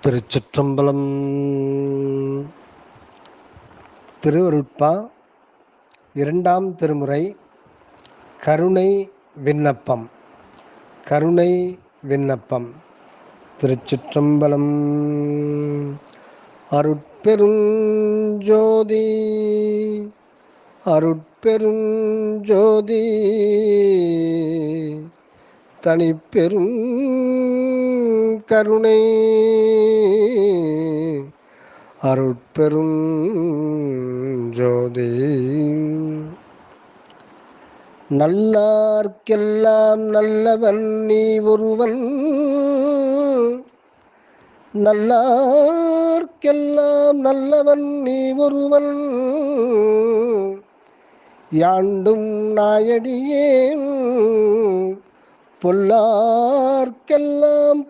திருச்சிற்றம்பலம். திருவருட்பா இரண்டாம் திருமுறை. கருணை விண்ணப்பம். கருணை விண்ணப்பம். திருச்சிற்றம்பலம். அருட்பெருஞ்சோதி அருட்பெருஞ்சோதி தனிப்பெரும் கருணை அருட்பெரும் ஜோதி. நல்லார்க்கெல்லாம் நல்லவன் நீ ஒருவன், நல்லார்க்கெல்லாம் நல்லவன் நீ ஒருவன், யாண்டும் நாயடியேன் பொல்லார்க்கெல்லாம்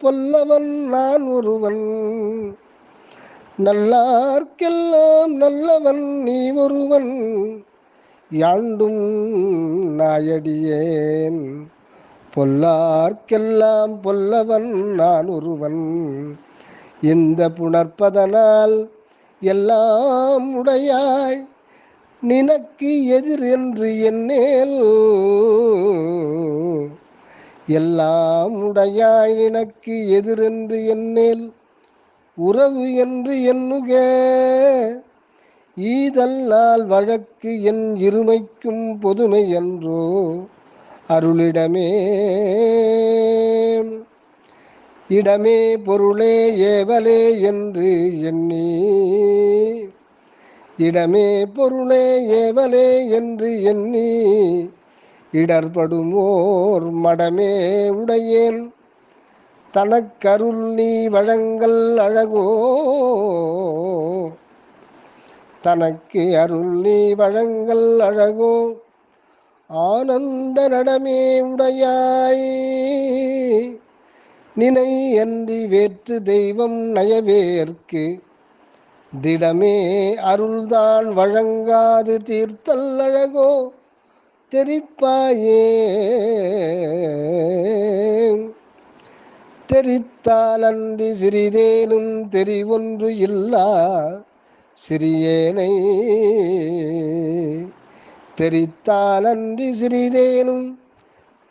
பொல்லவன் நான் ஒருவன், நல்லார்க்கெல்லாம் நல்லவன் நீ ஒருவன், யாண்டும் நாயடியேன் பொல்லார்க்கெல்லாம் பொல்லவன் நான் ஒருவன். இந்த புணர்ப்பதனால் எல்லாம் உடையாய் நினக்கு எதிர் என்று என்னேல், எல்லாம் உடையாய் நினக்கு எதிர் என்று என்னேல், உறவு என்று எண்ணுக ஈதல்லால் வழக்கு என் இருமைக்கும் பொதுமை என்றோ அருளிடமே. இடமே பொருளே ஏவலே என்று எண்ணி, இடமே பொருளே ஏவலே என்று எண்ணி, இடர்படுமோர் மடமே உடையேன் தனக்கருள் நீ வழங்கல் அழகோ, தனக்கு அருள் நீ வழங்கல் அழகோ. ஆனந்த நடமே உடையாய் நினை அன்றி வேற்று தெய்வம் நயவேற்கு, திடமே அருள்தான் வழங்காது தீர்த்தல் அழகோ தெரிப்பாயே. தெரித்தாலன்றி சிறிதேனும் தெரிவொன்று இல்லா சிறியேனை, தெரித்தாலன்றி சிறிதேனும்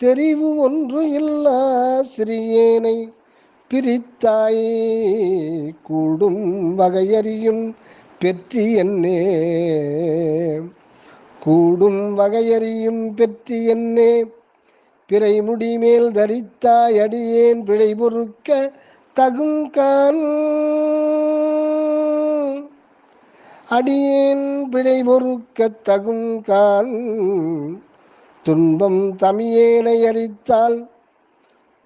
தெரிவு ஒன்று இல்லா சிறியேனை, பிரித்தாய் கூடும் வகையறியும் பெற்றி என்னே, கூடும் வகையறியும் பெற்றி என்னே. பிறை முடிமேல் தரித்தாய் அடியேன் பிழை பொறுக்க தகுங்கான், அடியேன் பிழை பொறுக்க தகுங்கான். துன்பம் தமியேனை அறித்தால்,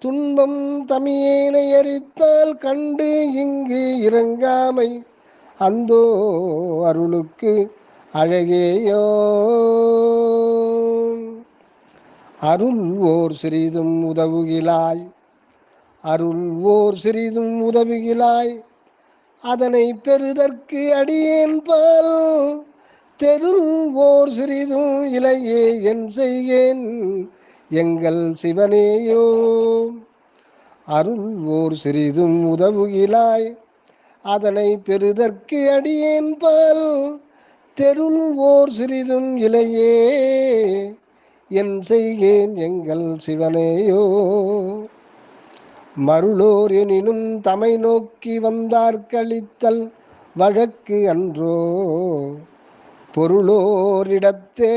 துன்பம் தமியேனை அறித்தால் கண்டு இங்கு இறங்காமை அந்தோ அருளுக்கு அழகேயோ. அருள் ஓர் சிறிதும் உதவுகிலாய், அருள் ஓர் சிறிதும் உதவுகிலாய், அதனை பெறுதற்கு அடியேன் பால் தெருள் ஓர் சிறிதும் இலையே என் செய்கேன் எங்கள் சிவனேயோ. அருள் ஓர் சிறிதும் உதவுகிலாய், அதனை பெறுதற்கு அடியேன் பால் தெருள் ஓர் சிறிதும் இலையே என் செய்கேன் எங்கள் சிவனேயோ. மருளோர் எனினும் தமை நோக்கி வந்தார்க்களித்தல் வழக்கு அன்றோ, பொருளோர் இடத்தே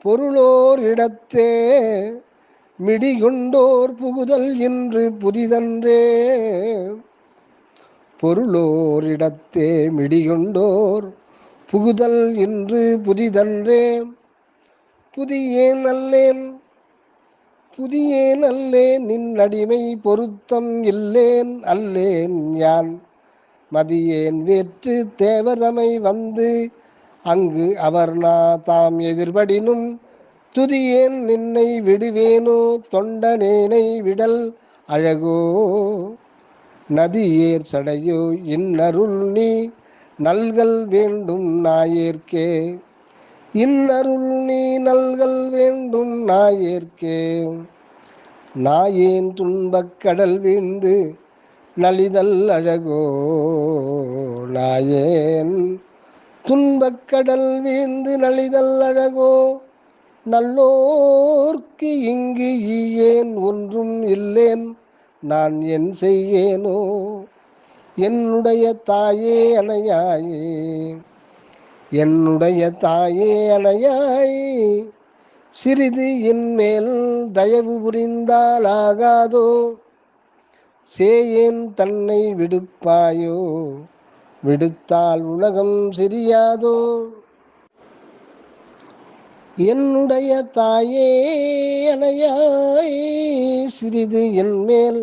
பொருளோர் இடத்தே மிடிகொண்டோர் புகுதல் என்று புதிதன்றே, பொருளோர் இடத்தே மிடிகொண்டோர் புகுதல் என்று புதிதன்றே. புதியேன் அல்லேன் புதியேன் அல்லேன் நின் அடிமை பொருத்தம் இல்லேன் அல்லேன் யான், மதியேன் வேற்று தேவதமை வந்து அங்கு அவர் தாம் எதிர்படினும், துதியேன் நின்னை விடுவேனோ தொண்டனேனை விடல் அழகோ. நதியேர் சடையோ இன்னருள் நீ நல்கல் வேண்டும் நாயேற்கே, இன்னருள் நீ நல்கல் வேண்டும் நாயேற்கே. நாயேன் துன்பக் கடல் வீழ்ந்து நலிதல் அழகோ நாயேன் துன்பக்கடல் வீழ்ந்து நலிதல் அழகோ நல்லோர்க்கு இங்கு ஈயேன் ஒன்றும் இல்லேன் நான் என் செய்யேனோ என்னுடைய தாயே அணையாயே என்னுடைய தாயே அணையாய் சிறிது என்மேல் தயவு புரிந்தாலாகாதோ சேயேன் தன்னை விடுப்பாயோ விடுத்தால் உலகம் சிறியாதோ என்னுடைய தாயே அணையாய் சிறிது என்மேல்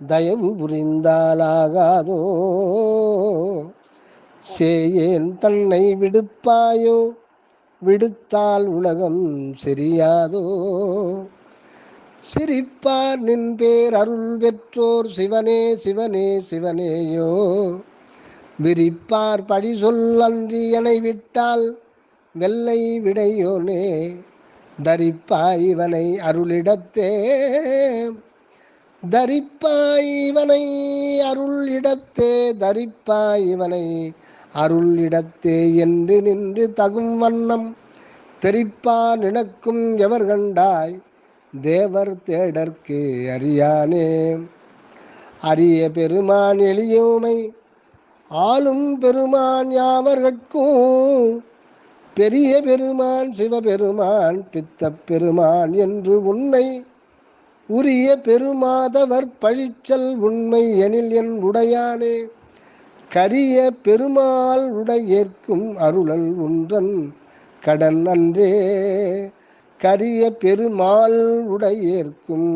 தயவு புரிந்தாலாகாதோ சேயேன் தன்னை விடுப்பாயோ விடுத்தால் உலகம் சிறியாதோ சிரிப்பார் நின் பேர் அருள் பெற்றோர் சிவனே சிவனே சிவனேயோ விரிப்பார் பழி சொல் அன்றி எனை விட்டால் வெள்ளை விடையோனே தரிப்பாய் இவனை அருளிடத்தே தரிப்பாய் இவனை அருள் இடத்தே தரிப்பாய் இவனை அருள் இடத்தே என்று நின்று தகும் வண்ணம் தெரிப்பார் நினக்கும் எவர் கண்டாய் தேவர் தேடற்கு அறியானே அரிய பெருமான் எளியோமை ஆளும் பெருமான் யாவர்கட்கும் பெரிய பெருமான் சிவபெருமான் பித்தப் பெருமான் என்று உன்னை உரிய பெருமாதவர் பழிச்சல் உண்மை எனில் என் உடையானே கரிய பெருமாள் உடையேற்கும் அருளல் ஒன்றன் கடன் அன்றே கரிய பெருமாள் உடையேற்கும்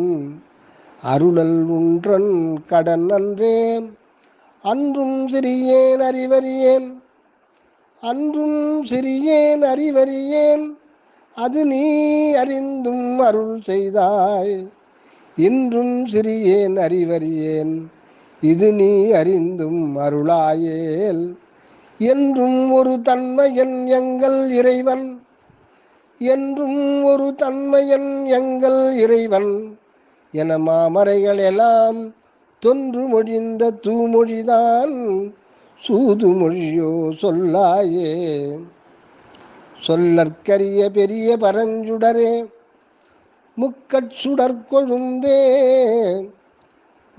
அருளல் ஒன்றன் கடன் அன்றே அன்றும் சிறியேன் அறிவறியேன் அன்றும் சிறியேன் அறிவறியேன் அது நீ அறிந்தும் அருள் செய்தாய் இன்றும் சிறியேன் அறிவறியேன் இது நீ அறிந்தும் அருளாயேல் என்றும் ஒரு தன்மையன் எங்கள் இறைவன் என்றும் ஒரு தன்மையன் எங்கள் இறைவன் என மாமறைகள் எல்லாம் தொன்று மொழிந்த தூமொழிதான் சூதுமொழியோ சொல்லாயே சொல்லற்கரிய பெரிய பரஞ்சுடரே முக்கட்சுடற் கொழுந்தே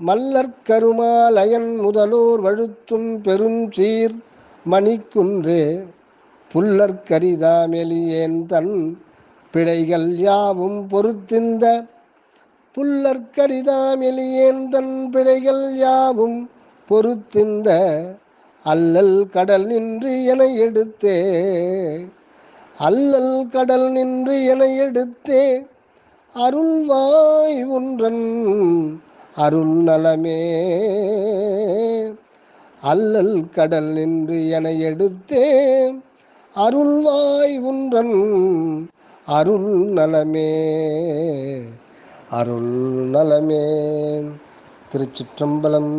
மல்லற்கருமாலயன் முதலோர் வழுத்தும் பெரும் சீர் மணிக்குன்றே புல்லற்கரிதாமெலியேன் தன் பிழைகள் யாவும் பொறுத்திந்த புல்லற்கரிதாமெலியேன் தன் பிழைகள் யாவும் பொறுத்திந்த அல்லல் கடல் நின்று என எடுத்தே அல்லல் கடல் நின்று என எடுத்தே அருள்வாய் ஒன்றன் அருள் நலமே அல்லல் கடல் நின்று என எடுத்தே அருள்வாய் ஒன்றன் அருள் நலமே அருள் நலமே. திருச்சிற்றம்பலம்.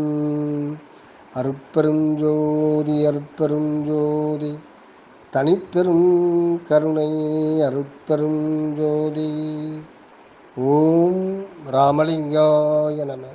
அருட்பெரும் ஜோதி அருட்பெரும் ஜோதி தனிப்பெரும் கருணை அருட்பெரும் ஜோதி. ஓம் ராமலிங்காய நம.